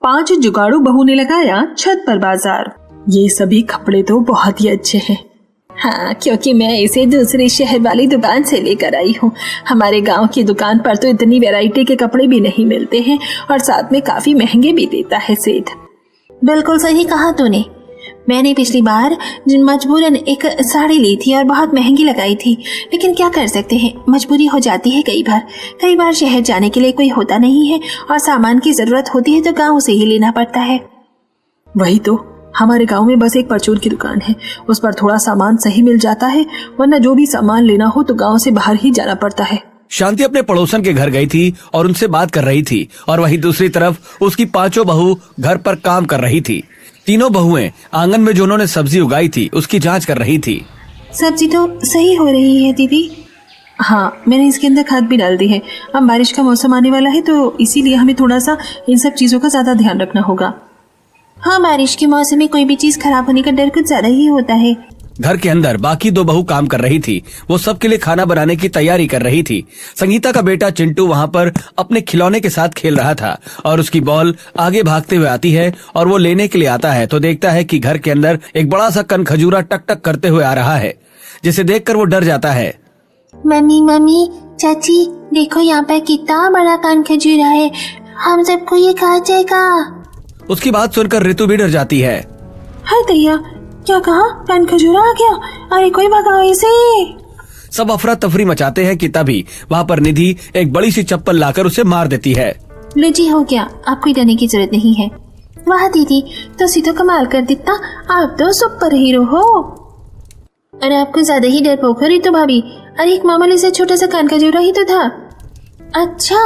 5 जुगाड़ू बहू ने लगाया छत पर बाजार। ये सभी कपड़े तो बहुत ही अच्छे हैं। हाँ, क्योंकि मैं इसे दूसरे शहर वाली दुकान से लेकर आई हूँ। हमारे गांव की दुकान पर तो इतनी वैरायटी के कपड़े भी नहीं मिलते हैं और साथ में काफी महंगे भी देता है सेठ। बिल्कुल सही कहा तूने। मैंने पिछली बार मजबूरन एक साड़ी ली थी और बहुत महंगी लगाई थी, लेकिन क्या कर सकते हैं, मजबूरी हो जाती है। कई बार शहर जाने के लिए कोई होता नहीं है और सामान की जरूरत होती है तो गाँव से ही लेना पड़ता है। वही तो, हमारे गांव में बस एक परचून की दुकान है, उस पर थोड़ा सामान सही मिल जाता है, वरना जो भी सामान लेना हो तो गांव से बाहर ही जाना पड़ता है। शांति अपने पड़ोसन के घर गई थी और उनसे बात कर रही थी और वहीं दूसरी तरफ उसकी 5 बहू घर पर काम कर रही थी। तीनों बहुएं आंगन में जो उन्होंने सब्जी उगाई थी उसकी जांच कर रही थी। सब्जी तो सही हो रही है दीदी। हाँ, मैंने इसके अंदर खाद भी डाल दी है। अब बारिश का मौसम आने वाला है तो इसीलिए हमें थोड़ा सा इन सब चीजों का ज्यादा ध्यान रखना होगा। हाँ, बारिश के मौसम में कोई भी चीज खराब होने का डर कुछ ज्यादा ही होता है। घर के अंदर बाकी 2 बहू काम कर रही थी। वो सबके लिए खाना बनाने की तैयारी कर रही थी। संगीता का बेटा चिंटू वहाँ पर अपने खिलौने के साथ खेल रहा था और उसकी बॉल आगे भागते हुए आती है और वो लेने के लिए आता है तो देखता है कि घर के अंदर एक बड़ा सा कन खजूरा टक टक करते हुए आ रहा है, जिसे देखकर वो डर जाता है। मम्मी, चाची, देखो यहाँ पर कितना बड़ा कान खजूरा है, हम सबको ये खा जाएगा। उसकी बात सुनकर ऋतु भी डर जाती है। हाय दैया, क्या कहा? कान खजूरा आ गया? अरे कोई भगाओ इसे। सब अफरा तफरी मचाते हैं कि तभी वहाँ पर निधि एक बड़ी सी चप्पल लाकर उसे मार देती है। लो जी, हो गया, आपको डरने की जरूरत नहीं है। वाह दीदी, तो सीधो कमाल कर देता, आप तो सुपर हीरो हो। अरे आपको ज्यादा ही डरपोक हो ऋतु भाभी। अरे एक मामूली से छोटा सा कान खजूरा ही तो था। अच्छा,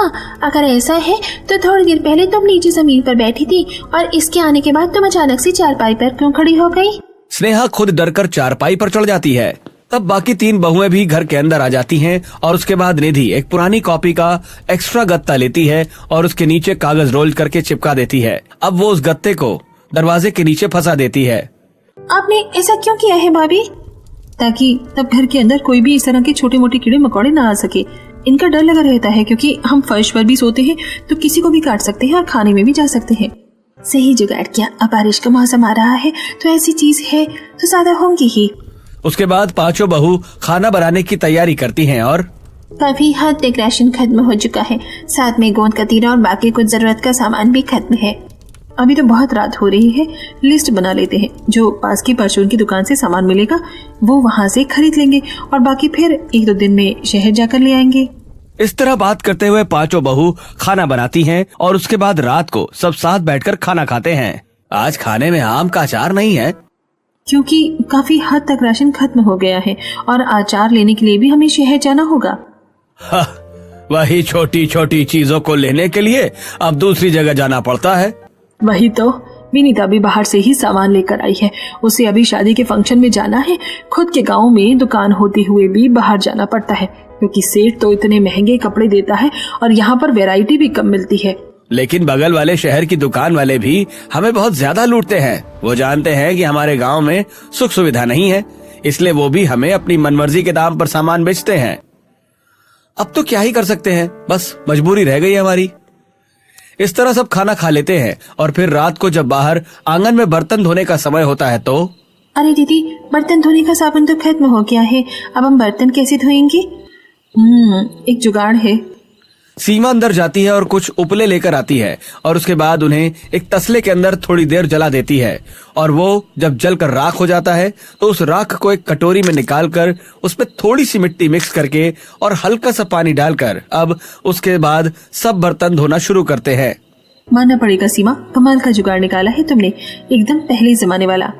अगर ऐसा है तो थोड़ी देर पहले तुम नीचे जमीन पर बैठी थी और इसके आने के बाद तुम अचानक से चारपाई पर क्यों खड़ी हो गई? स्नेहा खुद डरकर चारपाई पर चढ़ जाती है। तब बाकी 3 बहुएं भी घर के अंदर आ जाती हैं और उसके बाद निधि एक पुरानी कॉपी का एक्स्ट्रा गत्ता लेती है और उसके नीचे कागज रोल करके चिपका देती है। अब वो उस गत्ते को दरवाजे के नीचे फंसा देती है। आपने ऐसा क्यों किया है भाभी? ताकि तब घर के अंदर कोई भी इस तरह के छोटे मोटे कीड़े मकोड़े ना आ सके। इनका डर लगा रहता है क्योंकि हम फर्श पर भी सोते हैं तो किसी को भी काट सकते हैं और खाने में भी जा सकते हैं। सही जुगाड़ किया। अब बारिश का मौसम आ रहा है तो ऐसी चीज है तो ज्यादा होंगी ही। उसके बाद 5 बहू खाना बनाने की तैयारी करती हैं और काफी हद तक राशन खत्म हो चुका है, साथ में गोंद कतीरा और बाकी कुछ जरूरत का सामान भी खत्म है। अभी तो बहुत रात हो रही है, लिस्ट बना लेते हैं। जो पास की परचून की दुकान से सामान मिलेगा वो वहाँ से खरीद लेंगे और बाकी फिर 1-2 दिन में शहर जाकर ले आएंगे। इस तरह बात करते हुए 5 बहू खाना बनाती हैं और उसके बाद रात को सब साथ बैठकर खाना खाते हैं। आज खाने में आम का अचार नहीं है क्योंकि काफी हद तक राशन खत्म हो गया है और अचार लेने के लिए भी हमें शहर जाना होगा। वही छोटी छोटी चीजों को लेने के लिए अब दूसरी जगह जाना पड़ता है। वही तो, विनीता भी बाहर से ही सामान लेकर आई है। उसे अभी शादी के फंक्शन में जाना है। खुद के गांव में दुकान होते हुए भी बाहर जाना पड़ता है क्योंकि सेठ तो इतने महंगे कपड़े देता है और यहाँ पर वैरायटी भी कम मिलती है। लेकिन बगल वाले शहर की दुकान वाले भी हमें बहुत ज्यादा लूटते हैं। वो जानते हैं कि हमारे गांव में सुख सुविधा नहीं है, इसलिए वो भी हमें अपनी मनमर्जी के दाम पर सामान बेचते हैं। अब तो क्या ही कर सकते हैं, बस मजबूरी रह गई हमारी। इस तरह सब खाना खा लेते हैं और फिर रात को जब बाहर आंगन में बर्तन धोने का समय होता है तो अरे दीदी, बर्तन धोने का साबुन तो खत्म हो गया है, अब हम बर्तन कैसे धोएंगे? एक जुगाड़ है। सीमा अंदर जाती है और कुछ उपले लेकर आती है और उसके बाद उन्हें एक तसले के अंदर थोड़ी देर जला देती है और वो जब जलकर राख हो जाता है तो उस राख को एक कटोरी में निकालकर उसमें थोड़ी सी मिट्टी मिक्स करके और हल्का सा पानी डालकर अब उसके बाद सब बर्तन धोना शुरू करते हैं। मानना पड़ेगा सीमा, कमाल का जुगाड़ निकाला है तुमने, एकदम पहले जमाने वाला।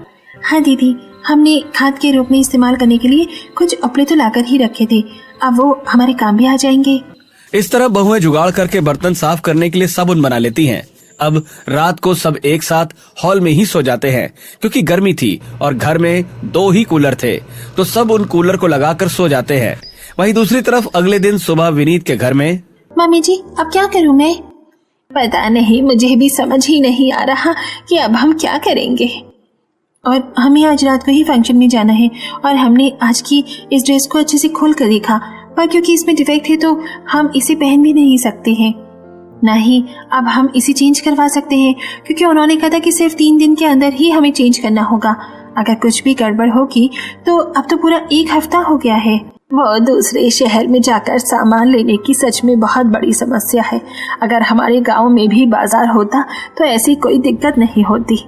हाँ दीदी, हमने खाद के रूप में इस्तेमाल करने के लिए कुछ उपले तो लाकर ही रखे थे, अब वो हमारे काम भी आ जाएंगे। इस तरह बहुएं जुगाड़ करके बर्तन साफ करने के लिए साबुन बना लेती हैं। अब रात को सब एक साथ हॉल में ही सो जाते हैं क्योंकि गर्मी थी और घर में 2 ही कूलर थे तो सब उन कूलर को लगाकर सो जाते हैं। वहीं दूसरी तरफ अगले दिन सुबह विनीत के घर में मम्मी जी, अब क्या करूँ मैं? पता नहीं, मुझे भी समझ ही नहीं आ रहा कि अब हम क्या करेंगे। और हमें आज रात को ही फंक्शन में जाना है और हमने आज की इस ड्रेस को अच्छे से खोल कर देखा, पर क्योंकि इसमें डिफेक्ट है तो हम इसे पहन भी नहीं सकते हैं। नहीं, अब हम इसे चेंज करवा सकते हैं क्योंकि उन्होंने कहा था कि सिर्फ 3 दिन के अंदर ही हमें चेंज करना होगा। अगर कुछ भी गड़बड़ होगी तो अब तो पूरा 1 हफ्ता हो गया है। वो दूसरे शहर में जाकर सामान लेने की सच में बहुत बड़ी समस्या है। अगर हमारे गांव में भी बाजार होता तो ऐसी कोई दिक्कत नहीं होती।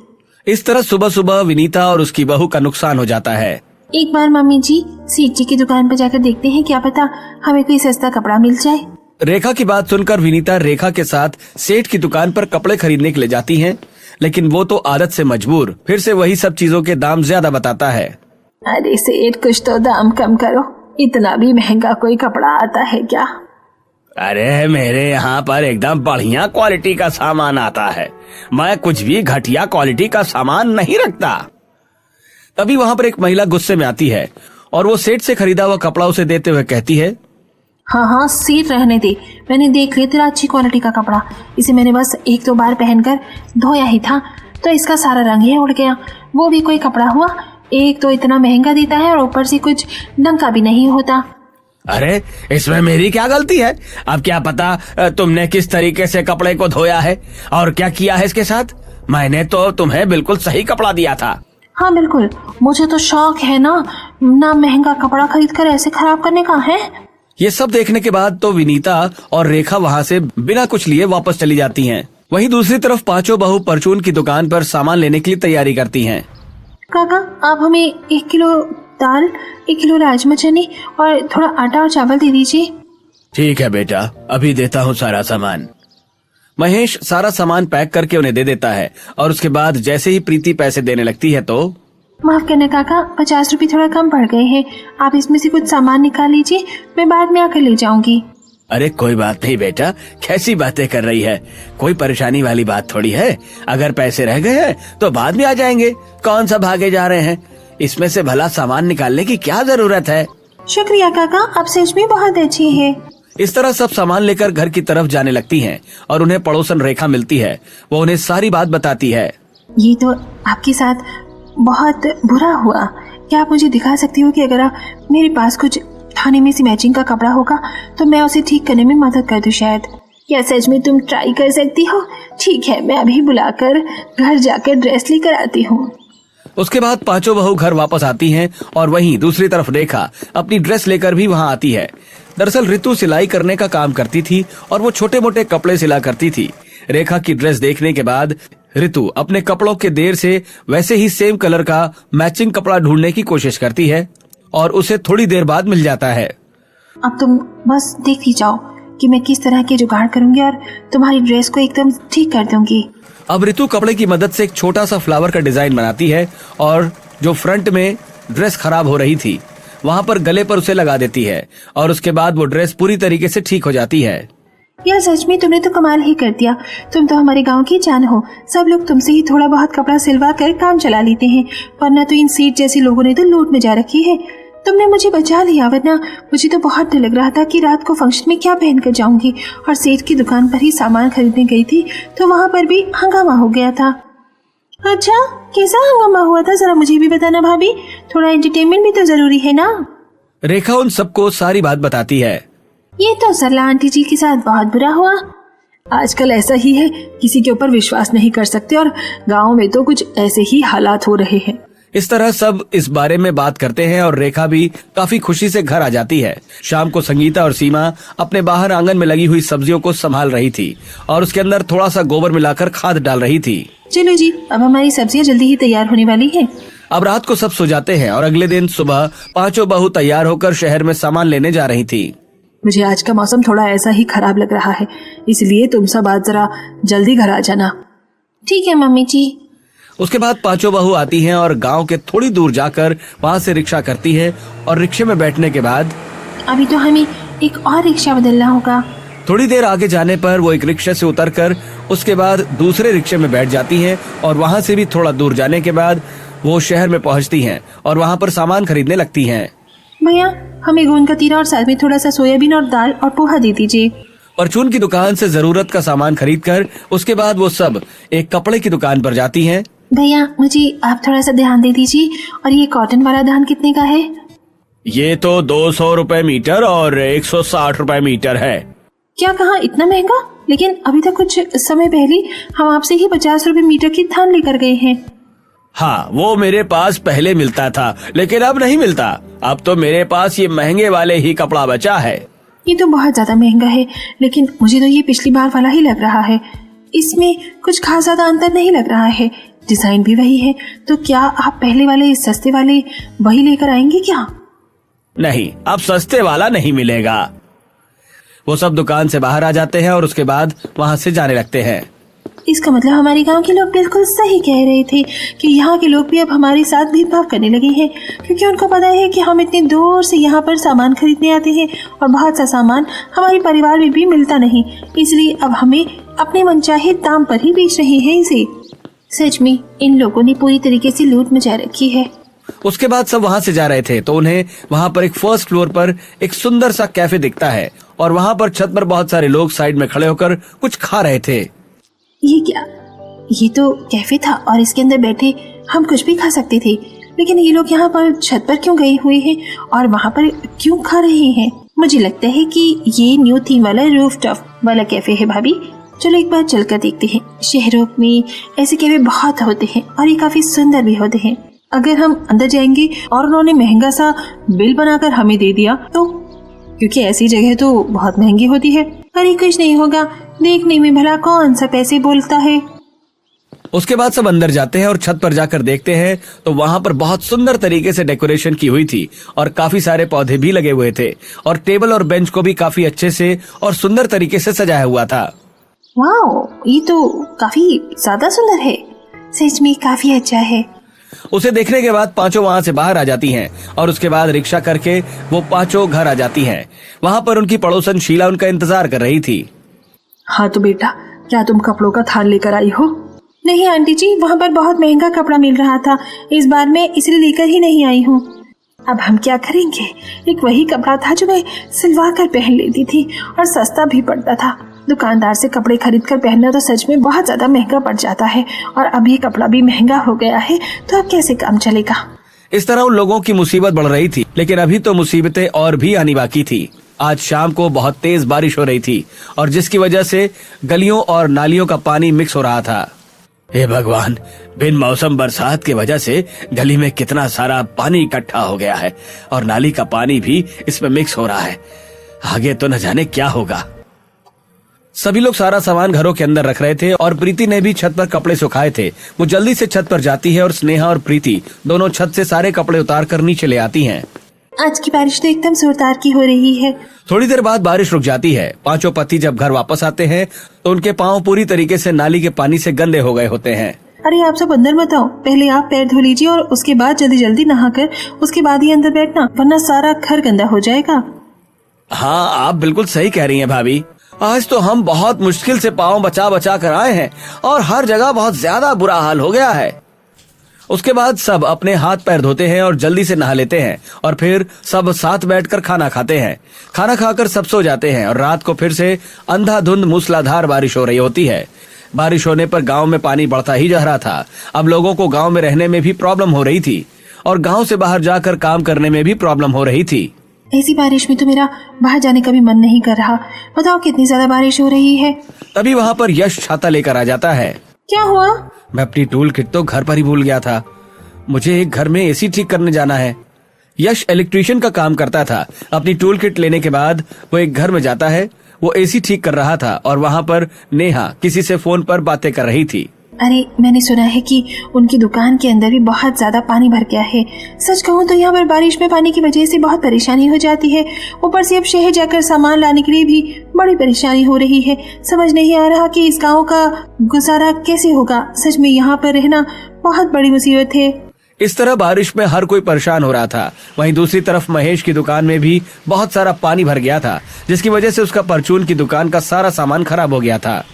इस तरह सुबह सुबह विनीता और उसकी बहू का नुकसान हो जाता है। एक बार मम्मी जी सेठ जी की दुकान पर जाकर देखते हैं, क्या पता हमें कोई सस्ता कपड़ा मिल जाए। रेखा की बात सुनकर विनीता रेखा के साथ सेठ की दुकान पर कपड़े खरीदने के लिए जाती हैं, लेकिन वो तो आदत से मजबूर फिर से वही सब चीजों के दाम ज्यादा बताता है। अरे सेठ, कुछ तो दाम कम करो। इतना भी महंगा कोई कपड़ा आता है क्या? अरे मेरे यहाँ पर एकदम बढ़िया क्वालिटी का सामान आता है। मैं कुछ भी घटिया क्वालिटी का सामान नहीं रखता। तभी वहाँ पर एक महिला गुस्से में आती है और वो सेठ से खरीदा हुआ कपड़ा उसे देते हुए कहती है, हाँ हाँ सेठ रहने दे, मैंने देख लिया तेरा अच्छी क्वालिटी का कपड़ा। इसे मैंने बस 1-2 बार पहनकर धोया ही था तो इसका सारा रंग ही उड़ गया। वो भी कोई कपड़ा हुआ? एक तो इतना महंगा देता है और ऊपर से कुछ ढंग का भी नहीं होता। अरे इसमें मेरी क्या गलती है? अब क्या पता तुमने किस तरीके से कपड़े को धोया है और क्या किया है इसके साथ। मैंने तो तुम्हें बिल्कुल सही कपड़ा दिया था। हाँ बिल्कुल, मुझे तो शौक है ना महंगा कपड़ा खरीद कर ऐसे खराब करने का है। ये सब देखने के बाद तो विनीता और रेखा वहाँ से बिना कुछ लिए वापस चली जाती हैं। वहीं दूसरी तरफ पांचों बहू परचून की दुकान पर सामान लेने के लिए तैयारी करती हैं। काका, आप हमें 1 किलो दाल, 1 किलो राजमा चने और थोड़ा आटा और चावल दे दीजिए। ठीक है बेटा, अभी देता हूँ सारा सामान। महेश सारा सामान पैक करके उन्हें दे देता है और उसके बाद जैसे ही प्रीति पैसे देने लगती है तो माफ करना काका, 50 रुपए थोड़ा कम पड़ गए हैं। आप इसमें से कुछ सामान निकाल लीजिए, मैं बाद में आकर ले जाऊंगी। अरे कोई बात नहीं बेटा, कैसी बातें कर रही है। कोई परेशानी वाली बात थोड़ी है। अगर पैसे रह गए हैं तो बाद में आ जाएंगे। कौन सा भागे जा रहे हैं? इसमें से भला सामान निकालने की क्या जरूरत है। शुक्रिया काका, आप सच में बहुत अच्छे हैं। इस तरह सब सामान लेकर घर की तरफ जाने लगती हैं और उन्हें पड़ोसन रेखा मिलती है। वो उन्हें सारी बात बताती है। ये तो आपके साथ बहुत बुरा हुआ। क्या आप मुझे दिखा सकती हो कि अगर मेरे पास कुछ थाने में से मैचिंग का कपड़ा होगा तो मैं उसे ठीक करने में मदद कर दूं शायद। क्या सच में तुम ट्राई कर सकती हो? ठीक है, मैं अभी बुलाकर घर जाकर ड्रेस लेकर आती हूँ। उसके बाद पांचों बहू घर वापस आती हैं और वहीं दूसरी तरफ रेखा अपनी ड्रेस लेकर भी वहां आती है। दरअसल ऋतु सिलाई करने का काम करती थी और वो छोटे मोटे कपड़े सिला करती थी। रेखा की ड्रेस देखने के बाद ऋतु अपने कपड़ों के देर से वैसे ही सेम कलर का मैचिंग कपड़ा ढूंढने की कोशिश करती है और उसे थोड़ी देर बाद मिल जाता है। अब तुम बस देखती जाओ कि मैं किस तरह के जुगाड़ करूंगी और तुम्हारी ड्रेस को एकदम ठीक कर दूंगी। अब ऋतु कपड़े की मदद से एक छोटा सा फ्लावर का डिजाइन बनाती है और जो फ्रंट में ड्रेस खराब हो रही थी वहाँ पर गले पर उसे लगा देती है और उसके बाद वो ड्रेस पूरी तरीके से ठीक हो जाती है। यार सच में तुमने तो कमाल ही कर दिया। तुम तो हमारे गांव की जान हो। सब लोग तुमसे ही थोड़ा बहुत कपड़ा सिलवा कर काम चला लेते हैं, वरना तो इन सेठ जैसे लोगों ने तो लूट में जा रखी है। तुमने मुझे बचा लिया, वरना मुझे तो बहुत डर लग रहा था कि रात को फंक्शन में क्या पहन कर जाऊंगी। और सेठ की दुकान पर ही सामान खरीदने गई थी तो वहाँ पर भी हंगामा हो गया था। अच्छा, कैसा हंगामा हुआ था जरा मुझे भी बताना भाभी, थोड़ा एंटरटेनमेंट भी तो जरूरी है ना। रेखा उन सबको सारी बात बताती है। ये तो सरला आंटी जी के साथ बहुत बुरा हुआ। आजकल ऐसा ही है, किसी के ऊपर विश्वास नहीं कर सकते और गांव में तो कुछ ऐसे ही हालात हो रहे हैं। इस तरह सब इस बारे में बात करते हैं और रेखा भी काफी खुशी से घर आ जाती है। शाम को संगीता और सीमा अपने बाहर आंगन में लगी हुई सब्जियों को संभाल रही थी और उसके अंदर थोड़ा सा गोबर मिलाकर खाद डाल रही थी। चलो जी, अब हमारी सब्जियां जल्दी ही तैयार होने वाली है। अब रात को सब सो जाते हैं और अगले दिन सुबह पांचों बहू तैयार होकर शहर में सामान लेने जा रही थी। मुझे आज का मौसम थोड़ा ऐसा ही खराब लग रहा है, इसलिए तुम सब आज जरा जल्दी घर आ जाना। ठीक है मम्मी जी। उसके बाद पांचों बहू आती हैं और गांव के थोड़ी दूर जाकर वहां से रिक्शा करती है और रिक्शे में बैठने के बाद अभी तो हमें एक और रिक्शा बदलना होगा। थोड़ी देर आगे जाने पर वो एक रिक्शे से उतरकर उसके बाद दूसरे रिक्शे में बैठ जाती हैं और वहां से भी थोड़ा दूर जाने के बाद वो शहर में पहुंचती हैं और वहां पर सामान खरीदने लगती हैं। भैया, हमें गोंद का तीरा और साथ में थोड़ा सा सोयाबीन और दाल और पोहा दे दीजिए। परचून की दुकान से जरूरत का सामान खरीदकर उसके बाद वो सब एक कपड़े की दुकान पर जाती हैं। भैया, मुझे आप थोड़ा सा ध्यान दे दीजिए। और ये कॉटन वाला धान कितने का है? ये तो 200 रुपए मीटर और 160 रुपए मीटर है। क्या कहा, इतना महंगा? लेकिन अभी तक कुछ समय पहले हम आपसे ही 50 रुपए मीटर की धान लेकर गए हैं। हाँ, वो मेरे पास पहले मिलता था, लेकिन अब नहीं मिलता। अब तो मेरे पास ये महंगे वाले ही कपड़ा बचा है। ये तो बहुत ज्यादा महंगा है, लेकिन मुझे तो ये पिछली बार वाला ही लग रहा है। इसमें कुछ खास ज्यादा अंतर नहीं लग रहा है, डिजाइन भी वही है। तो क्या आप पहले वाले सस्ते वाले वही लेकर आएंगे क्या? नहीं, अब सस्ते वाला नहीं मिलेगा। वो सब दुकान से बाहर आ जाते हैं और उसके बाद वहाँ से जाने लगते हैं। इसका मतलब हमारे गांव के लोग बिल्कुल सही कह रहे थे कि यहाँ के लोग भी अब हमारे साथ भेदभाव करने लगे हैं, क्योंकि उनको पता है कि हम इतनी दूर से यहाँ पर सामान खरीदने आते हैं और बहुत सा सामान हमारे परिवार में भी मिलता नहीं, इसलिए अब हमें अपने मनचाहे दाम पर ही बेच रहे हैं इसे। सच में इन लोगों ने पूरी तरीके से लूट मचा रखी है। उसके बाद सब वहाँ से जा रहे थे तो उन्हें वहाँ पर एक फर्स्ट फ्लोर पर एक सुंदर सा कैफे दिखता है और वहाँ पर छत पर बहुत सारे लोग साइड में खड़े होकर कुछ खा रहे थे। ये क्या? ये तो कैफे था और इसके अंदर बैठे हम कुछ भी खा सकते थे, लेकिन ये लोग यहाँ पर छत पर क्यों गए हुए हैं और वहाँ पर क्यों खा रहे हैं? मुझे लगता है कि ये न्यू थीम वाला रूफटॉप वाला कैफे है भाभी। चलो एक बार चलकर देखते हैं। शहरों में ऐसे कैफे बहुत होते हैं और ये काफी सुंदर भी होते हैं। अगर हम अंदर जाएंगे और उन्होंने महंगा सा बिल बनाकर हमें दे दिया तो, क्योंकि ऐसी जगह तो बहुत महंगी होती है। अरे कुछ नहीं होगा, देखने में भला कौन सा पैसे बोलता है। उसके बाद सब अंदर जाते हैं और छत पर जाकर देखते हैं तो वहाँ पर बहुत सुंदर तरीके से डेकोरेशन की हुई थी और काफी सारे पौधे भी लगे हुए थे और टेबल और बेंच को भी काफी अच्छे से और सुंदर तरीके से सजाया हुआ था। वाओ, ये तो काफी ज्यादा सुंदर है, सच में काफी अच्छा है। उसे देखने के बाद पांचों वहाँ से बाहर आ जाती हैं और उसके बाद रिक्शा करके वो पांचों घर आ जाती हैं। वहाँ पर उनकी पड़ोसन शीला उनका इंतजार कर रही थी। हाँ तो बेटा, क्या तुम कपड़ों का थान लेकर आई हो? नहीं आंटी जी, वहाँ पर बहुत महंगा कपड़ा मिल रहा था, इस बार मैं इसलिए लेकर ही नहीं आई हूँ। अब हम क्या करेंगे? एक वही कपड़ा था जो मैं सिलवा कर पहन लेती थी और सस्ता भी पड़ता था। दुकानदार से कपड़े खरीद कर पहनना तो सच में बहुत ज्यादा महंगा पड़ जाता है और अब ये कपड़ा भी महंगा हो गया है, तो अब कैसे काम चलेगा? इस तरह उन लोगों की मुसीबत बढ़ रही थी, लेकिन अभी तो मुसीबतें और भी आनी बाकी थी। आज शाम को बहुत तेज बारिश हो रही थी और जिसकी वजह से गलियों और नालियों का पानी मिक्स हो रहा था। हे भगवान, बिन मौसम बरसात की वजह से गली में कितना सारा पानी इकट्ठा हो गया है और नाली का पानी भी इसमें मिक्स हो रहा है। आगे तो न जाने क्या होगा। सभी लोग सारा सामान घरों के अंदर रख रहे थे और प्रीति ने भी छत पर कपड़े सुखाए थे। वो जल्दी से छत पर जाती है और स्नेहा और प्रीति दोनों छत से सारे कपड़े उतार कर नीचे ले आती हैं। आज की बारिश तो एकदम जोरदार की हो रही है। थोड़ी देर बाद बारिश रुक जाती है। पांचों पति जब घर वापस आते हैं तो उनके पांव पूरी तरीके से नाली के पानी से गंदे हो गए होते हैं। अरे आप सब अंदर मत आओ, पहले आप पैर धो लीजिए और उसके बाद जल्दी जल्दी नहाकर उसके बाद ही अंदर बैठना, वरना सारा घर गंदा हो जाएगा। हाँ, आप बिल्कुल सही कह रही हैं भाभी। आज तो हम बहुत मुश्किल से पाँव बचा बचा कर आए हैं और हर जगह बहुत ज्यादा बुरा हाल हो गया है। उसके बाद सब अपने हाथ पैर धोते हैं और जल्दी से नहा लेते हैं और फिर सब साथ बैठकर खाना खाते हैं। खाना खाकर सब सो जाते हैं और रात को फिर से अंधाधुंध मूसलाधार बारिश हो रही होती है। बारिश होने पर गांव में पानी बढ़ता ही जा रहा था। अब लोगों को गांव में रहने में भी प्रॉब्लम हो रही थी और गांव से बाहर जाकर काम करने में भी प्रॉब्लम हो रही थी। ऐसी बारिश में तो मेरा बाहर जाने का भी मन नहीं कर रहा। बताओ कितनी ज्यादा बारिश हो रही है। तभी वहाँ पर यश छाता लेकर आ जाता है। क्या हुआ? मैं अपनी टूल किट तो घर पर ही भूल गया था। मुझे एक घर में एसी ठीक करने जाना है। यश इलेक्ट्रिशियन का काम करता था। अपनी टूल किट लेने के बाद वो एक घर में जाता है। वो एसी ठीक कर रहा था और वहाँ पर नेहा किसी से फोन पर बातें कर रही थी। अरे मैंने सुना है कि उनकी दुकान के अंदर भी बहुत ज्यादा पानी भर गया है। सच कहूँ तो यहाँ पर बारिश में पानी की वजह से बहुत परेशानी हो जाती है। ऊपर से अब शहर जाकर सामान लाने के लिए भी बड़ी परेशानी हो रही है। समझ नहीं आ रहा कि इस गाँव का गुजारा कैसे होगा। सच में यहाँ पर रहना बहुत बड़ी मुसीबत है। इस तरह बारिश में हर कोई परेशान हो रहा था। वहीं दूसरी तरफ महेश की दुकान में भी बहुत सारा पानी भर गया था, जिसकी वजह से उसका परचून की दुकान का सारा सामान खराब हो गया था।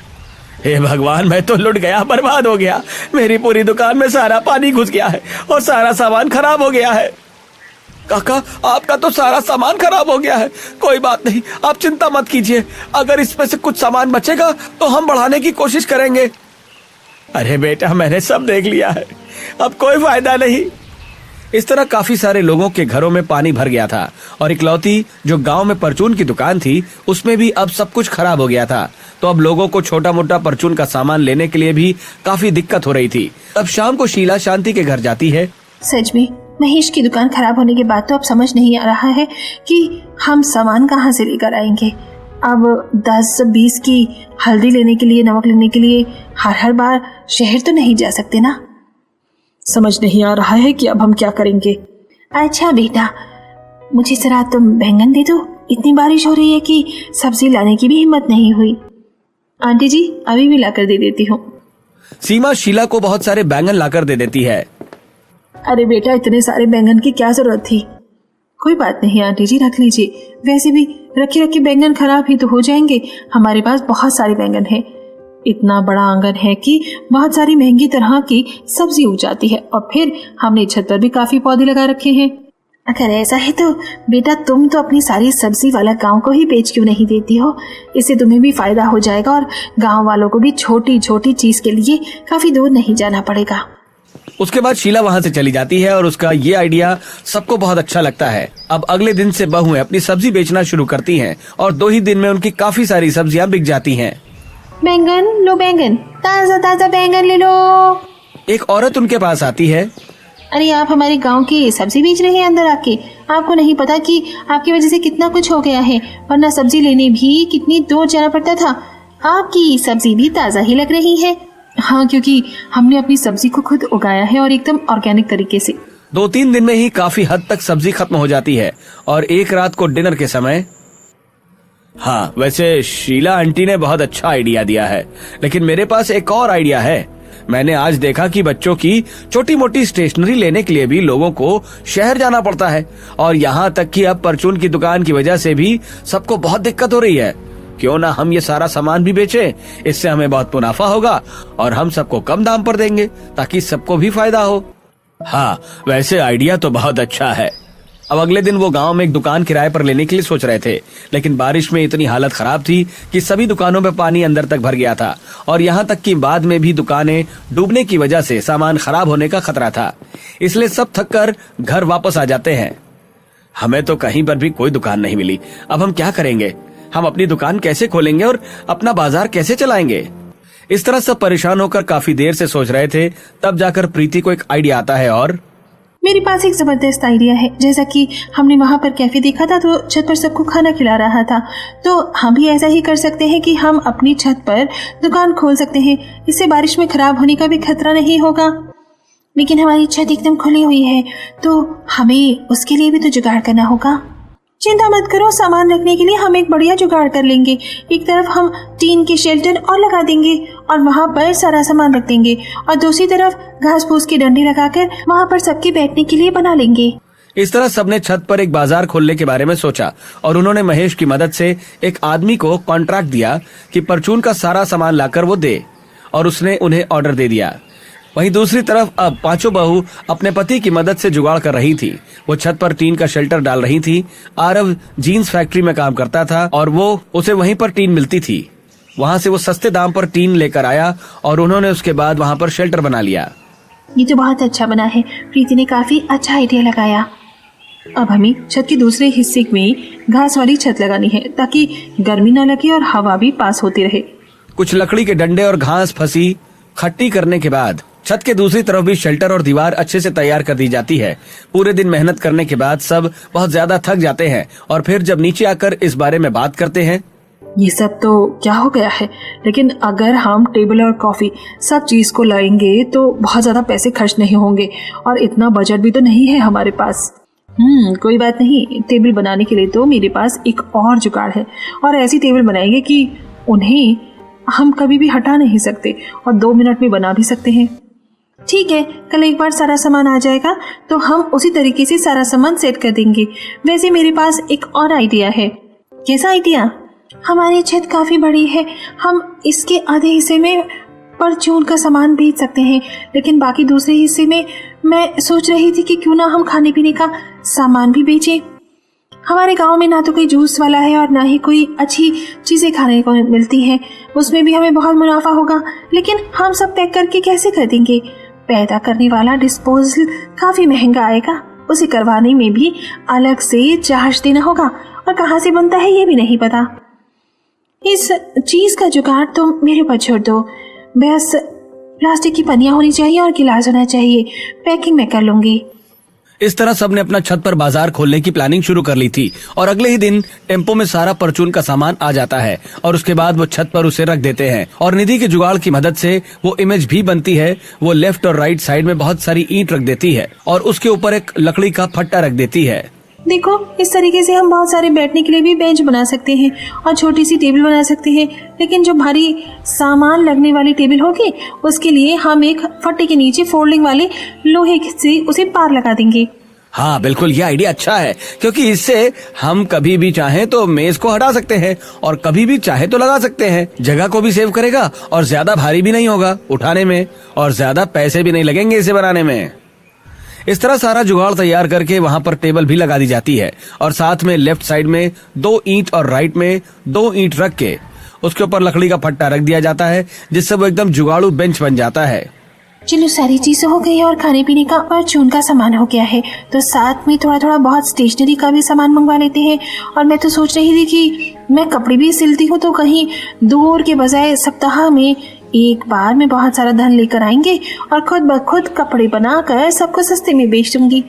हे भगवान, मैं तो लुट गया, बर्बाद हो गया। मेरी पूरी दुकान में सारा पानी घुस गया है और सारा सामान खराब हो गया है। काका, आपका तो सारा सामान खराब हो गया है। कोई बात नहीं, आप चिंता मत कीजिए। अगर इसमें से कुछ सामान बचेगा तो हम बढ़ाने की कोशिश करेंगे। अरे बेटा, मैंने सब देख लिया है, अब कोई फायदा नहीं। इस तरह काफी सारे लोगों के घरों में पानी भर गया था और इकलौती जो गांव में परचून की दुकान थी उसमें भी अब सब कुछ खराब हो गया था। तो अब लोगों को छोटा मोटा परचून का सामान लेने के लिए भी काफी दिक्कत हो रही थी। अब शाम को शीला शांति के घर जाती है। सच में महेश की दुकान खराब होने के बाद तो अब समझ नहीं आ रहा है कि हम सामान कहाँ से लेकर आएंगे। अब 10-20 की हल्दी लेने के लिए, नमक लेने के लिए हर बार शहर तो नहीं जा सकते ना। समझ नहीं आ रहा है कि अब हम क्या करेंगे। अच्छा बेटा, मुझे जरा तुम बैंगन दे दो। इतनी बारिश हो रही है कि सब्जी लाने की भी हिम्मत नहीं हुई। आंटी जी, अभी भी लाकर दे देती हूँ। सीमा शीला को बहुत सारे बैंगन लाकर दे देती है। अरे बेटा, इतने सारे बैंगन की क्या जरूरत थी। कोई बात नहीं आंटी जी, रख लीजिए। वैसे भी रखे रखे बैंगन खराब ही तो हो जाएंगे। हमारे पास बहुत सारे बैंगन हैं। इतना बड़ा आंगन है कि बहुत सारी महंगी तरह की सब्जी उग जाती है, और फिर हमने छत पर भी काफी पौधे लगा रखे हैं। अगर ऐसा है तो बेटा, तुम तो अपनी सारी सब्जी वाला गांव को ही बेच क्यों नहीं देती हो? इससे तुम्हें भी फायदा हो जाएगा और गांव वालों को भी छोटी छोटी चीज के लिए काफी दूर नहीं जाना पड़ेगा। उसके बाद शीला वहाँ से चली जाती है और उसका ये आइडिया सबको बहुत अच्छा लगता है। अब अगले दिन से बहुएं अपनी सब्जी बेचना शुरू करती हैं और 2 ही दिन में उनकी काफी सारी सब्जियां बिक जाती हैं। बैंगन लो, बैंगन, ताजा ताजा बैंगन ले लो। एक औरत उनके पास आती है। अरे आप हमारे गांव की सब्जी बेच रहे हैं अंदर आके? आपको नहीं पता कि आपकी वजह से कितना कुछ हो गया है, वरना सब्जी लेने भी कितनी दूर जाना पड़ता था। आपकी सब्जी भी ताजा ही लग रही है। हाँ, क्योंकि हमने अपनी सब्जी को खुद उगाया है और एकदम ऑर्गेनिक तरीके से। 2-3 दिन में ही काफी हद तक सब्जी खत्म हो जाती है और एक रात को डिनर के समय। हाँ, वैसे शीला आंटी ने बहुत अच्छा आइडिया दिया है, लेकिन मेरे पास एक और आइडिया है। मैंने आज देखा कि बच्चों की छोटी मोटी स्टेशनरी लेने के लिए भी लोगों को शहर जाना पड़ता है, और यहाँ तक कि अब परचून की दुकान की वजह से भी सबको बहुत दिक्कत हो रही है। क्यों ना हम ये सारा सामान भी बेचें, इससे हमें बहुत मुनाफा होगा और हम सबको कम दाम पर देंगे ताकि सबको भी फायदा हो। हाँ, वैसे आइडिया तो बहुत अच्छा है। अब अगले दिन वो गांव में एक दुकान किराए पर लेने के लिए सोच रहे थे, लेकिन बारिश में इतनी हालत खराब थी कि सभी दुकानों में पानी अंदर तक भर गया था, और यहाँ तक कि बाद में भी दुकानें डूबने की वजह से सामान खराब होने का खतरा था। इसलिए सब थक कर घर वापस आ जाते हैं। हमें तो कहीं पर भी कोई दुकान नहीं मिली। अब हम क्या करेंगे? हम अपनी दुकान कैसे खोलेंगे और अपना बाजार कैसे चलाएंगे? इस तरह सब परेशान होकर काफी देर से सोच रहे थे, तब जाकर प्रीति को एक आइडिया आता है। और मेरे पास एक जबरदस्त आइडिया है। जैसा कि हमने वहाँ पर कैफे देखा था तो छत पर सबको खाना खिला रहा था, तो हम भी ऐसा ही कर सकते हैं कि हम अपनी छत पर दुकान खोल सकते हैं। इससे बारिश में खराब होने का भी खतरा नहीं होगा। लेकिन हमारी छत एकदम खुली हुई है, तो हमें उसके लिए भी तो जुगाड़ करना होगा। चिंता मत करो, सामान रखने के लिए हम एक बढ़िया जुगाड़ कर लेंगे। एक तरफ हम टीन के शेल्टर और लगा देंगे और वहाँ पर सारा सामान रख देंगे, और दूसरी तरफ घास फूस के डंडे लगाकर वहाँ पर सबके बैठने के लिए बना लेंगे। इस तरह सबने छत पर एक बाजार खोलने के बारे में सोचा, और उन्होंने महेश की मदद से एक आदमी को कॉन्ट्रैक्ट दिया कि परचून का सारा सामान लाकर वो दे, और उसने उन्हें ऑर्डर दे दिया। वहीं दूसरी तरफ अब 5 बहू अपने पति की मदद से जुगाड़ कर रही थी। वो छत पर टीन का शेल्टर डाल रही थी। आरव जीन्स फैक्ट्री में काम करता था और वो उसे वहीं पर टीन मिलती थी। वहां से वो सस्ते दाम पर टीन लेकर आया और उन्होंने उसके बाद वहां पर शेल्टर बना लिया। ये तो बहुत अच्छा बना है। प्रीति ने काफी अच्छा आइडिया लगाया। अब हमें छत के दूसरे हिस्से में घास वाली छत लगानी है ताकि गर्मी न लगे और हवा भी पास होती रहे। कुछ लकड़ी के डंडे और घास फंसी खट्टी करने के बाद छत के दूसरी तरफ भी शेल्टर और दीवार अच्छे से तैयार कर दी जाती है। पूरे दिन मेहनत करने के बाद सब बहुत ज्यादा थक जाते हैं और फिर जब नीचे आकर इस बारे में बात करते हैं। ये सब तो क्या हो गया है, लेकिन अगर हम टेबल और कॉफी सब चीज को लाएंगे तो बहुत ज्यादा पैसे खर्च नहीं होंगे, और इतना बजट भी तो नहीं है हमारे पास। कोई बात नहीं, टेबल बनाने के लिए तो मेरे पास एक और जुगाड़ है, और ऐसी टेबल बनाएंगे कि उन्हें हम कभी भी हटा नहीं सकते और 2 मिनट में बना भी सकते हैं। ठीक है, कल एक बार सारा सामान आ जाएगा तो हम उसी तरीके से सारा सामान सेट कर देंगे। वैसे मेरे पास एक और आइडिया है। कैसा आइडिया? हमारी छत काफी बड़ी है, हम इसके आधे हिस्से में परचून का सामान बेच सकते हैं, लेकिन बाकी दूसरे हिस्से में मैं सोच रही थी कि क्यों ना हम खाने पीने का सामान भी बेचें। हमारे गांव में ना तो कोई जूस वाला है और ना ही कोई अच्छी चीजें खाने को मिलती हैं। उसमें भी हमें बहुत मुनाफा होगा, लेकिन हम सब पैक करके कैसे कर देंगे? पैदा करने वाला डिस्पोजल काफी महंगा आएगा, उसे करवाने में भी अलग से चार्ज देना होगा और कहाँ से बनता है ये भी नहीं पता। इस चीज का जुगाड़ तो मेरे ऊपर छोड़ दो, बस प्लास्टिक की पन्नियां होनी चाहिए और गिलास होना चाहिए, पैकिंग मैं कर लूंगी। इस तरह सबने अपना छत पर बाजार खोलने की प्लानिंग शुरू कर ली थी और अगले ही दिन टेम्पो में सारा परचून का सामान आ जाता है और उसके बाद वो छत पर उसे रख देते हैं और निधि के जुगाड़ की मदद से वो इमेज भी बनती है। वो लेफ्ट और राइट साइड में बहुत सारी ईंट रख देती है और उसके ऊपर एक लकड़ी का फट्टा रख देती है। देखो, इस तरीके से हम बहुत सारे बैठने के लिए भी बेंच बना सकते हैं और छोटी सी टेबल बना सकते हैं, लेकिन जो भारी सामान लगने वाली टेबल होगी उसके लिए हम एक फट्टे के नीचे फोल्डिंग वाले लोहे से उसे पार लगा देंगे। हाँ बिल्कुल, ये आइडिया अच्छा है क्योंकि इससे हम कभी भी चाहें तो मेज को हटा सकते हैं और कभी भी चाहे तो लगा सकते हैं। जगह को भी सेव करेगा और ज्यादा भारी भी नहीं होगा उठाने में और ज्यादा पैसे भी नहीं लगेंगे इसे बनाने में। इस तरह सारा जुगाड़ तैयार करके वहाँ पर टेबल भी लगा दी जाती है और साथ में लेफ्ट साइड में 2 ईंट और राइट में 2 ईंट रख के उसके ऊपर लकड़ी का फट्टा रख दिया जाता है, जिससे वो एकदम जुगाड़ू बेंच बन जाता है। चलो, सारी चीजें हो गई और खाने पीने का और चून का सामान हो गया है, तो साथ में थोड़ा थोड़ा बहुत स्टेशनरी का भी सामान मंगवा लेते हैं। और मैं तो सोच रही थी कि मैं कपड़े भी सिलती हूँ, तो कहीं दूर के बजाय सप्ताह में एक बार में बहुत सारा धन लेकर आएंगे और खुद ब खुद कपड़े बनाकर सबको सस्ते में बेच दूंगी।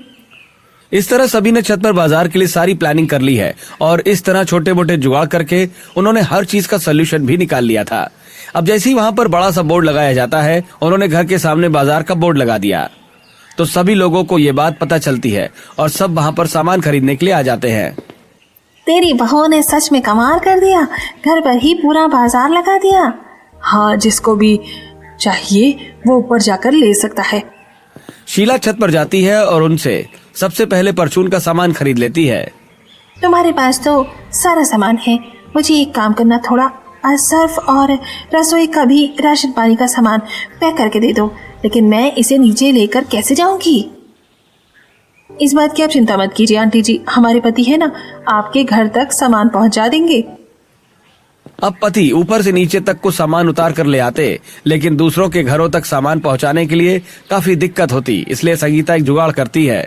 इस तरह सभी ने छत पर बाजार के लिए सारी प्लानिंग कर ली है और इस तरह छोटे मोटे जुगाड़ करके उन्होंने हर चीज का सोल्यूशन भी निकाल लिया था। अब जैसे ही वहाँ पर बड़ा सा बोर्ड लगाया जाता है, उन्होंने घर के सामने बाजार का बोर्ड लगा दिया तो सभी लोगों को ये बात पता चलती है और सब वहाँ पर सामान खरीदने के लिए आ जाते हैं। तेरी बहू ने सच में कमाल कर दिया, घर पर ही पूरा बाजार लगा दिया। हाँ, जिसको भी चाहिए वो ऊपर जाकर ले सकता है। शीला छत पर जाती है और उनसे सबसे पहले परचून का सामान खरीद लेती है। तुम्हारे पास तो सारा सामान है, मुझे एक काम करना, थोड़ा सर्फ और रसोई का भी राशन पानी का सामान पैक करके दे दो, लेकिन मैं इसे नीचे लेकर कैसे जाऊंगी? इस बात की आप चिंता मत कीजिए आंटी जी, हमारे पति है ना, आपके घर तक सामान पहुंचा देंगे। अब पति ऊपर से नीचे तक को सामान उतार कर ले आते, लेकिन दूसरों के घरों तक सामान पहुंचाने के लिए काफी दिक्कत होती, इसलिए संगीता एक जुगाड़ करती है।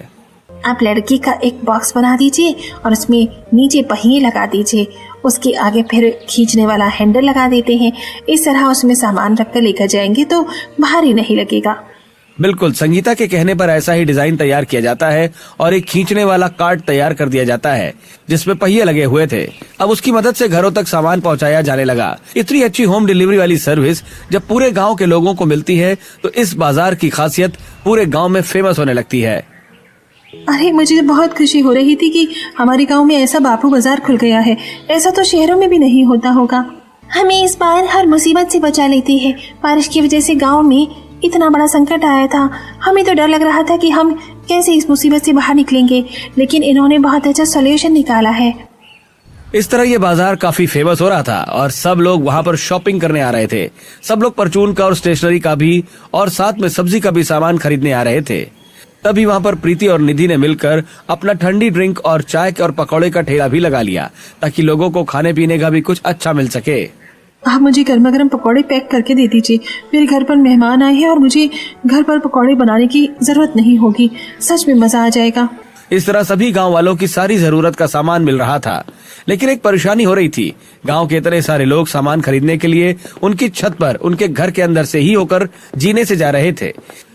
आप लड़की का एक बॉक्स बना दीजिए और उसमें नीचे पहिए लगा दीजिए, उसके आगे फिर खींचने वाला हैंडल लगा देते हैं। इस तरह उसमें सामान रखकर लेकर जाएंगे तो भारी नहीं लगेगा। बिल्कुल, संगीता के कहने पर ऐसा ही डिजाइन तैयार किया जाता है और एक खींचने वाला कार्ट तैयार कर दिया जाता है जिसमें पहिए लगे हुए थे। अब उसकी मदद से घरों तक सामान पहुंचाया जाने लगा। इतनी अच्छी होम डिलीवरी वाली सर्विस जब पूरे गांव के लोगों को मिलती है तो इस बाजार की खासियत पूरे गांव में फेमस होने लगती है। अरे, मुझे बहुत खुशी हो रही थी कि हमारे गांव में ऐसा बापू बाजार खुल गया है। ऐसा तो शहरों में भी नहीं होता होगा। हमें इस बार हर मुसीबत से बचा लेती है। बारिश की वजह से गांव में इतना बड़ा संकट आया था, हमें तो डर लग रहा था कि हम कैसे इस मुसीबत से बाहर निकलेंगे, लेकिन इन्होंने बहुत अच्छा सॉल्यूशन निकाला है। इस तरह ये बाजार काफी फेमस हो रहा था और सब लोग वहाँ पर शॉपिंग करने आ रहे थे। सब लोग परचून का और स्टेशनरी का भी और साथ में सब्जी का भी सामान खरीदने आ रहे थे। तभी वहाँ पर प्रीति और निधि ने मिलकर अपना ठंडी ड्रिंक और चाय और पकौड़े का ठेला भी लगा लिया ताकि लोगों को खाने पीने का भी कुछ अच्छा मिल सके। आप मुझे गर्मा गर्म पकौड़े पैक करके दे दीजिए। मेरे घर पर मेहमान आए हैं और मुझे घर पर पकौड़े बनाने की जरूरत नहीं होगी। सच में मजा आ जाएगा। इस तरह सभी गांव वालों की सारी जरूरत का सामान मिल रहा था, लेकिन एक परेशानी हो रही थी। गांव के इतने सारे लोग सामान खरीदने के लिए उनकी छत पर उनके घर के अंदर से ही होकर जीने से जा रहे थे।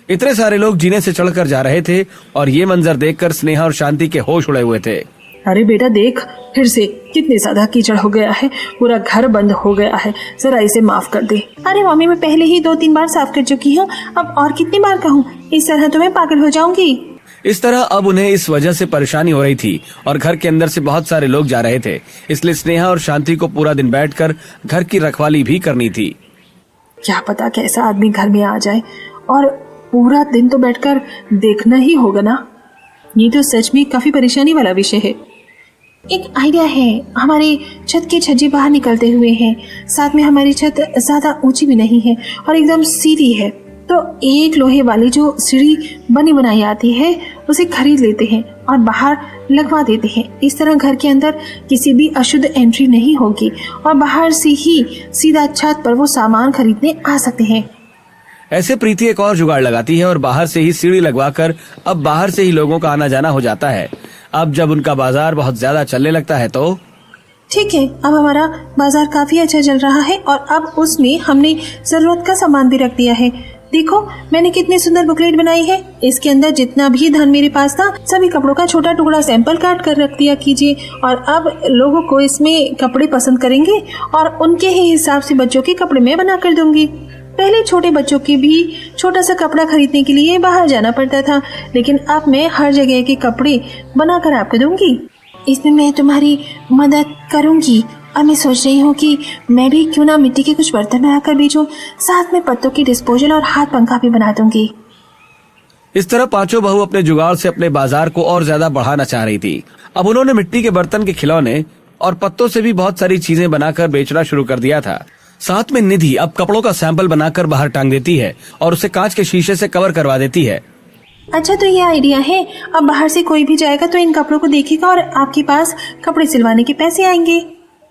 इतने सारे लोग जीने से चढ़कर जा रहे थे और ये मंजर देखकर स्नेहा और शांति के होश उड़े हुए थे। अरे बेटा देख, फिर से कितने ज्यादा कीचड़ हो गया है, पूरा घर बंद हो गया है, जरा इसे माफ कर दे। अरे मम्मी, मैं पहले ही 2-3 बार साफ कर चुकी हूँ, अब और कितनी बार कहूँ? इस तरह तो मैं पागल हो जाऊंगी। इस तरह अब उन्हें इस वजह से परेशानी हो रही थी और घर के अंदर से बहुत सारे लोग जा रहे थे, इसलिए स्नेहा और शांति को पूरा दिन बैठकर घर की रखवाली भी करनी थी। क्या पता कैसा आदमी घर में आ जाए और पूरा दिन तो बैठकर देखना ही होगा ना। ये तो सच में काफी परेशानी वाला विषय है। एक आइडिया है, हमारी छत के छज्जे बाहर निकलते हुए हैं, साथ में हमारी छत ज्यादा ऊंची भी नहीं है और एकदम सीधी है, तो एक लोहे वाली जो सीढ़ी बनी बनाई आती है उसे खरीद लेते हैं और बाहर लगवा देते हैं। इस तरह घर के अंदर किसी भी अशुद्ध एंट्री नहीं होगी और बाहर से ही सीधा छत पर वो सामान खरीदने आ सकते हैं। ऐसे प्रीति एक और जुगाड़ लगाती है और बाहर से ही सीढ़ी लगवाकर अब बाहर से ही लोगों का आना जाना हो जाता है। अब जब उनका बाजार बहुत ज्यादा चलने लगता है तो ठीक है, अब हमारा बाजार काफी अच्छा चल रहा है और अब उसमें हमने जरूरत का सामान भी रख दिया है। देखो मैंने कितनी सुंदर बुकलेट बनाई है। इसके अंदर जितना भी धन मेरे पास था सभी कपड़ों का छोटा टुकड़ा सैंपल काट कर रख दिया कीजिए। और अब लोगों को इसमें कपड़े पसंद करेंगे और उनके ही हिसाब से बच्चों के कपड़े मैं बना कर दूंगी। पहले छोटे बच्चों के भी छोटा सा कपड़ा खरीदने के लिए बाहर जाना पड़ता था, लेकिन अब मैं हर जगह के कपड़े बनाकर आपको दूंगी। इसमें मैं तुम्हारी मदद करूंगी और मैं सोच रही हूँ कि मैं भी क्यों ना मिट्टी के कुछ बर्तन बनाकर बेचूं, साथ में पत्तों की डिस्पोजल और हाथ पंखा भी बना दूंगी। इस तरह पांचों बहू अपने जुगाड़ से अपने बाजार को और ज्यादा बढ़ाना चाह रही थी। अब उन्होंने मिट्टी के बर्तन के खिलौने और पत्तों से भी बहुत सारी चीजें बनाकर बेचना शुरू कर दिया था। साथ में निधि अब कपड़ों का सैंपल बनाकर बाहर टांग देती है और उसे कांच के शीशे से कवर करवा देती है। अच्छा तो ये आइडिया है, अब बाहर से कोई भी जाएगा तो इन कपड़ों को देखेगा और आपके पास कपड़े सिलवाने के पैसे आएंगे।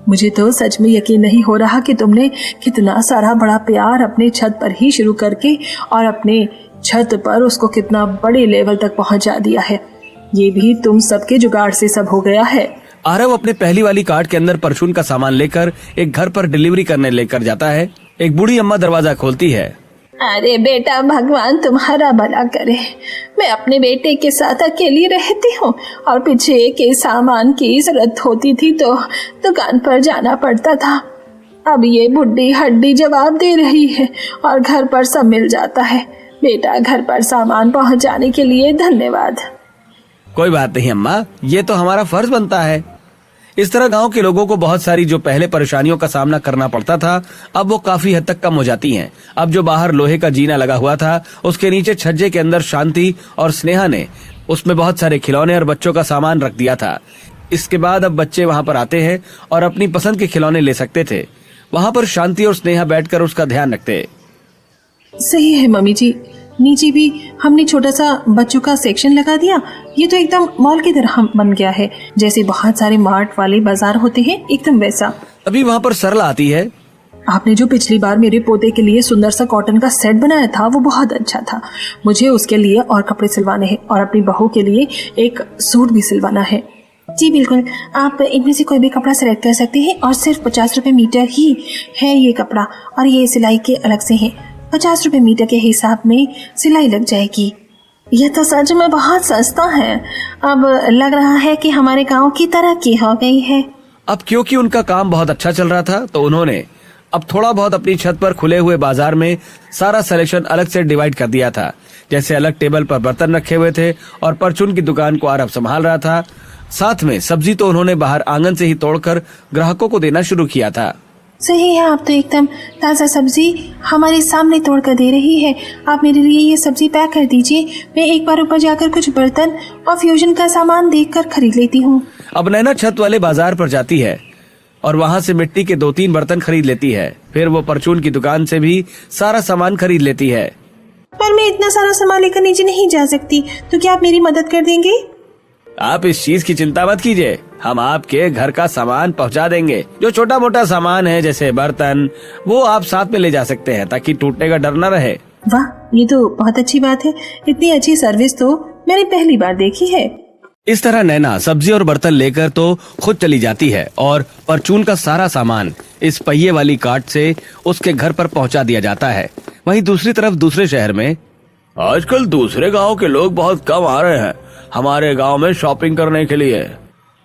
मुझे तो सच में यकीन नहीं हो रहा कि तुमने कितना सारा बड़ा प्यार अपने छत पर ही शुरू करके और अपने छत पर उसको कितना बड़े लेवल तक पहुंचा दिया है। ये भी तुम सबके जुगाड़ से सब हो गया है। आरव अपने पहली वाली कार्ट के अंदर परचून का सामान लेकर एक घर पर डिलीवरी करने लेकर जाता है। एक बूढ़ी अम्मा दरवाजा खोलती है। अरे बेटा, भगवान तुम्हारा भला करे। मैं अपने बेटे के साथ अकेली रहती हूँ और पीछे के सामान की जरूरत होती थी तो दुकान पर जाना पड़ता था। अब ये बुढ़ी हड्डी जवाब दे रही है और घर पर सब मिल जाता है। बेटा, घर पर सामान पहुँचाने के लिए धन्यवाद। कोई बात नहीं अम्मा, ये तो हमारा फर्ज बनता है। इस तरह गांव के लोगों को बहुत सारी जो पहले परेशानियों का सामना करना पड़ता था अब वो काफी हद तक कम हो जाती हैं। अब जो बाहर लोहे का जीना लगा हुआ था उसके नीचे छज्जे के अंदर शांति और स्नेहा ने उसमें बहुत सारे खिलौने और बच्चों का सामान रख दिया था। इसके बाद अब बच्चे वहां पर आते हैं और अपनी पसंद के खिलौने ले सकते थे। वहां पर शांति और स्नेहा बैठकर उसका ध्यान रखते। सही है मम्मी जी, नीचे भी हमने छोटा सा बच्चों का सेक्शन लगा दिया। ये तो एकदम मॉल की तरह बन गया है, जैसे बहुत सारे मार्ट वाले बाजार होते हैं, एकदम वैसा। अभी वहाँ पर सरला आती है। आपने जो पिछली बार मेरे पोते के लिए सुंदर सा कॉटन का सेट बनाया था वो बहुत अच्छा था। मुझे उसके लिए और कपड़े सिलवाने हैं और अपनी बहू के लिए एक सूट भी सिलवाना है। जी बिल्कुल, आप इनमें से कोई भी कपड़ा सिलेक्ट कर सकते हैं और सिर्फ 50 रुपए मीटर ही है ये कपड़ा और ये सिलाई के अलग से है। 50 रुपए मीटर के हिसाब में सिलाई लग जाएगी। यह तो सच में बहुत सस्ता है। अब लग रहा है कि हमारे गांव की तरक्की हो गई है। अब क्योंकि उनका काम बहुत अच्छा चल रहा था तो उन्होंने अब थोड़ा बहुत अपनी छत पर खुले हुए बाजार में सारा सिलेक्शन अलग से डिवाइड कर दिया था। जैसे अलग टेबल पर बर्तन रखे हुए थे और परचून की दुकान को आरव संभाल रहा था। साथ में सब्जी तो उन्होंने बाहर आंगन से ही तोड़कर ग्राहकों को देना शुरू किया था। सही है, आप तो एकदम ताज़ा सब्जी हमारे सामने तोड़ कर दे रही है। आप मेरे लिए ये सब्जी पैक कर दीजिए, मैं एक बार ऊपर जाकर कुछ बर्तन और फ्यूजन का सामान देखकर खरीद लेती हूँ। अब नैना छत वाले बाजार पर जाती है और वहाँ से मिट्टी के 2-3 बर्तन खरीद लेती है। फिर वो परचून की दुकान से भी सारा सामान खरीद लेती है। पर मैं इतना सारा सामान लेकर नीचे नहीं जा सकती, तो क्या आप मेरी मदद कर देंगे? आप इस चीज की चिंता मत कीजिए, हम आपके घर का सामान पहुंचा देंगे। जो छोटा मोटा सामान है जैसे बर्तन, वो आप साथ में ले जा सकते हैं ताकि टूटने का डर न रहे। वाह, ये तो बहुत अच्छी बात है। इतनी अच्छी सर्विस तो मैंने पहली बार देखी है। इस तरह नैना सब्जी और बर्तन लेकर तो खुद चली जाती है और परचून का सारा सामान इस पहिए वाली कार्ट से उसके घर पर पहुंचा दिया जाता है। वहीं दूसरी तरफ दूसरे शहर में आजकल दूसरे गांव के लोग बहुत कम आ रहे हैं हमारे गांव में शॉपिंग करने के लिए।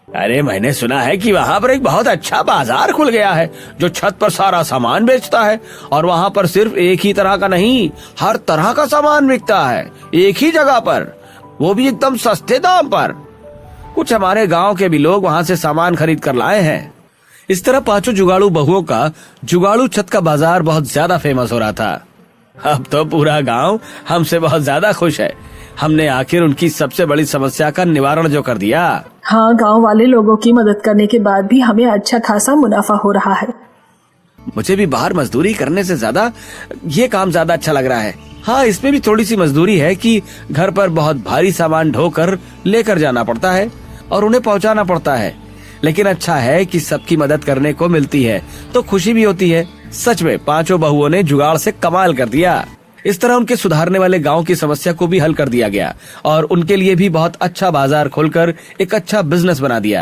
अरे मैंने सुना है कि वहाँ पर एक बहुत अच्छा बाजार खुल गया है जो छत पर सारा सामान बेचता है और वहाँ पर सिर्फ एक ही तरह का नहीं, हर तरह का सामान बिकता है एक ही जगह पर, वो भी एकदम सस्ते दाम पर। कुछ हमारे गांव के भी लोग वहाँ से सामान खरीद कर लाए हैं। इस तरह पांचों जुगाड़ू बहुओं का जुगाड़ू छत का बाजार बहुत ज्यादा फेमस हो रहा था। अब तो पूरा गांव हमसे बहुत ज्यादा खुश है। हमने आखिर उनकी सबसे बड़ी समस्या का निवारण जो कर दिया। हाँ, गांव वाले लोगों की मदद करने के बाद भी हमें अच्छा खासा मुनाफा हो रहा है। मुझे भी बाहर मजदूरी करने से ज्यादा ये काम ज्यादा अच्छा लग रहा है। हाँ, इसमें भी थोड़ी सी मजदूरी है कि घर पर बहुत भारी सामान ढोकर लेकर जाना पड़ता है और उन्हें पहुंचाना पड़ता है, लेकिन अच्छा है कि सबकी मदद करने को मिलती है तो खुशी भी होती है। सच में पांचों बहुओं ने जुगाड़ से कमाल कर दिया। इस तरह उनके सुधारने वाले गांव की समस्या को भी हल कर दिया गया और उनके लिए भी बहुत अच्छा बाजार खोलकर एक अच्छा बिजनेस बना दिया।